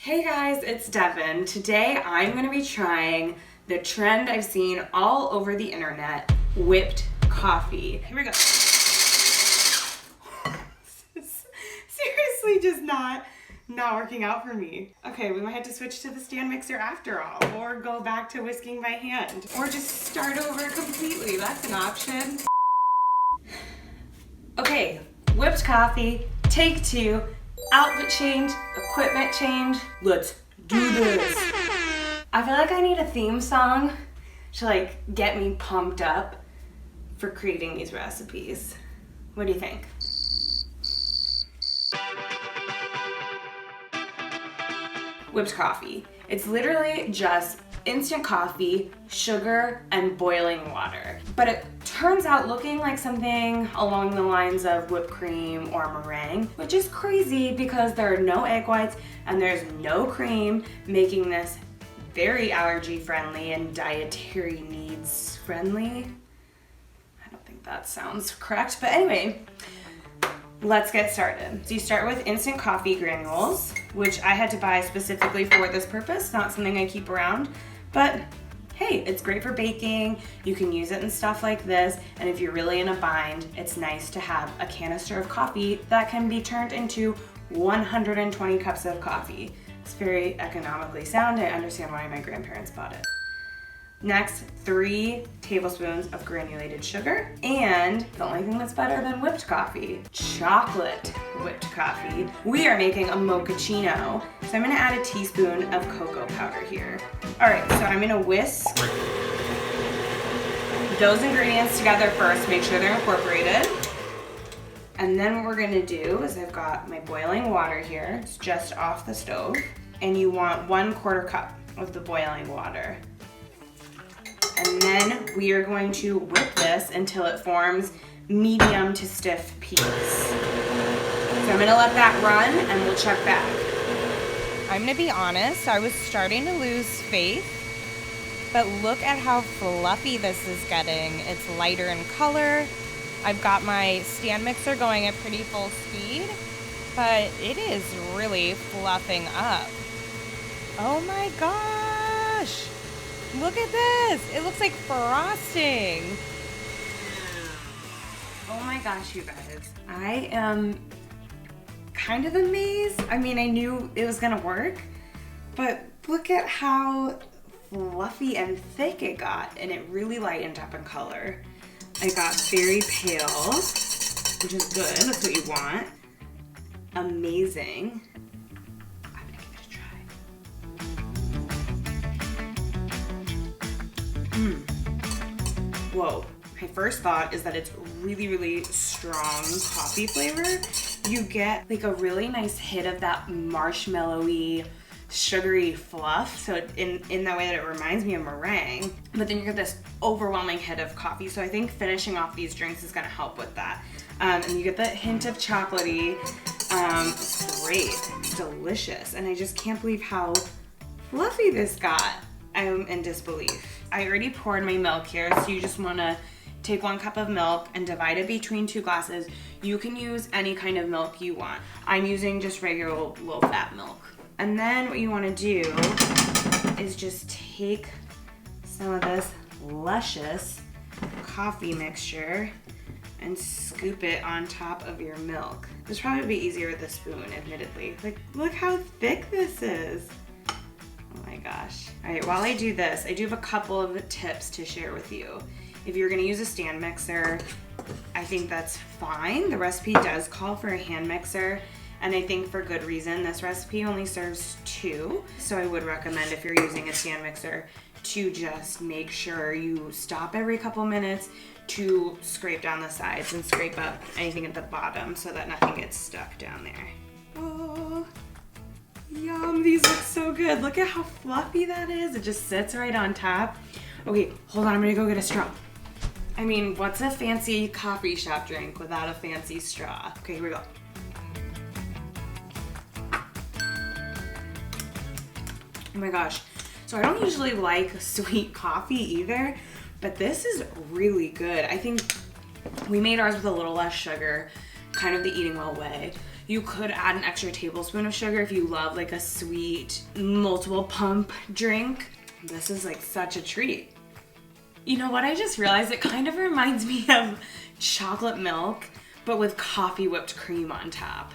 Hey guys, it's Devin. Today I'm going to be trying the trend I've seen all over the internet, whipped coffee. Here we go. Seriously just not working out for me. Okay, we might have to switch to the stand mixer after all, or go back to whisking by hand, or just start over completely. That's an option. Okay, whipped coffee, take two. Outfit change, equipment change. Let's do this. I feel like I need a theme song to get me pumped up for creating these recipes. What do you think? Whipped coffee. It's literally just instant coffee, sugar, and boiling water. But it turns out looking like something along the lines of whipped cream or meringue, which is crazy because there are no egg whites and there's no cream, making this very allergy friendly and dietary needs friendly. I don't think that sounds correct, but anyway, let's get started. So you start with instant coffee granules, which I had to buy specifically for this purpose, not something I keep around, but hey, it's great for baking. You can use it in stuff like this, and if you're really in a bind, it's nice to have a canister of coffee that can be turned into 120 cups of coffee. It's very economically sound. I understand why my grandparents bought it. Next, 3 tablespoons of granulated sugar, and the only thing that's better than whipped coffee, chocolate whipped coffee. We are making a mochaccino, so I'm gonna add a teaspoon of cocoa powder here. All right, so I'm gonna whisk those ingredients together first, make sure they're incorporated. And then what we're gonna do is I've got my boiling water here, it's just off the stove, and you want 1/4 cup of the boiling water. And then we are going to whip this until it forms medium to stiff peaks. So I'm gonna let that run and we'll check back. I'm gonna be honest, I was starting to lose faith, but look at how fluffy this is getting. It's lighter in color. I've got my stand mixer going at pretty full speed, but it is really fluffing up. Oh my gosh. Look at this! It looks like frosting! Oh my gosh, you guys. I am kind of amazed. I mean, I knew it was gonna work, but look at how fluffy and thick it got, and it really lightened up in color. I got very pale, which is good. That's what you want. Amazing. Whoa, my first thought is that it's really strong coffee flavor. You get like a really nice hit of that marshmallowy, sugary fluff. So in that way that it reminds me of meringue, but then you get this overwhelming hit of coffee. So I think finishing off these drinks is gonna help with that. And you get the hint of chocolatey. It's great, delicious. And I just can't believe how fluffy this got. I'm in disbelief. I already poured my milk here, so you just wanna take 1 cup of milk and divide it between 2 glasses. You can use any kind of milk you want. I'm using just regular low-fat milk. And then what you wanna do is just take some of this luscious coffee mixture and scoop it on top of your milk. This would probably be easier with a spoon, admittedly. Like, look how thick this is. Oh my gosh. All right, while I do this, I do have a couple of tips to share with you. If you're gonna use a stand mixer, I think that's fine. The recipe does call for a hand mixer, and I think for good reason. This recipe only serves 2, so I would recommend if you're using a stand mixer to just make sure you stop every couple minutes to scrape down the sides and scrape up anything at the bottom so that nothing gets stuck down there. Oh. Yum, these look so good. Look at how fluffy that is. It just sits right on top. Okay, hold on, I'm gonna go get a straw. I mean, what's a fancy coffee shop drink without a fancy straw? Okay, here we go. Oh my gosh. So I don't usually like sweet coffee either, but this is really good. I think we made ours with a little less sugar, kind of the EatingWell way. You could add an extra tablespoon of sugar if you love like a sweet, multiple pump drink. This is like such a treat. You know what I just realized? It kind of reminds me of chocolate milk, but with coffee whipped cream on top.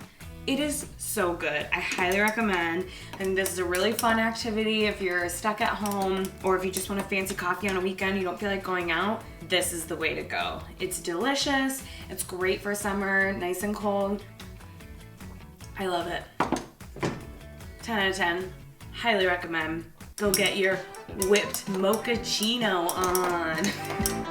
It is so good. I highly recommend. I think this is a really fun activity if you're stuck at home or if you just want a fancy coffee on a weekend, you don't feel like going out. This is the way to go. It's delicious. It's great for summer, nice and cold. I love it. 10 out of 10. Highly recommend. Go get your whipped mochaccino on.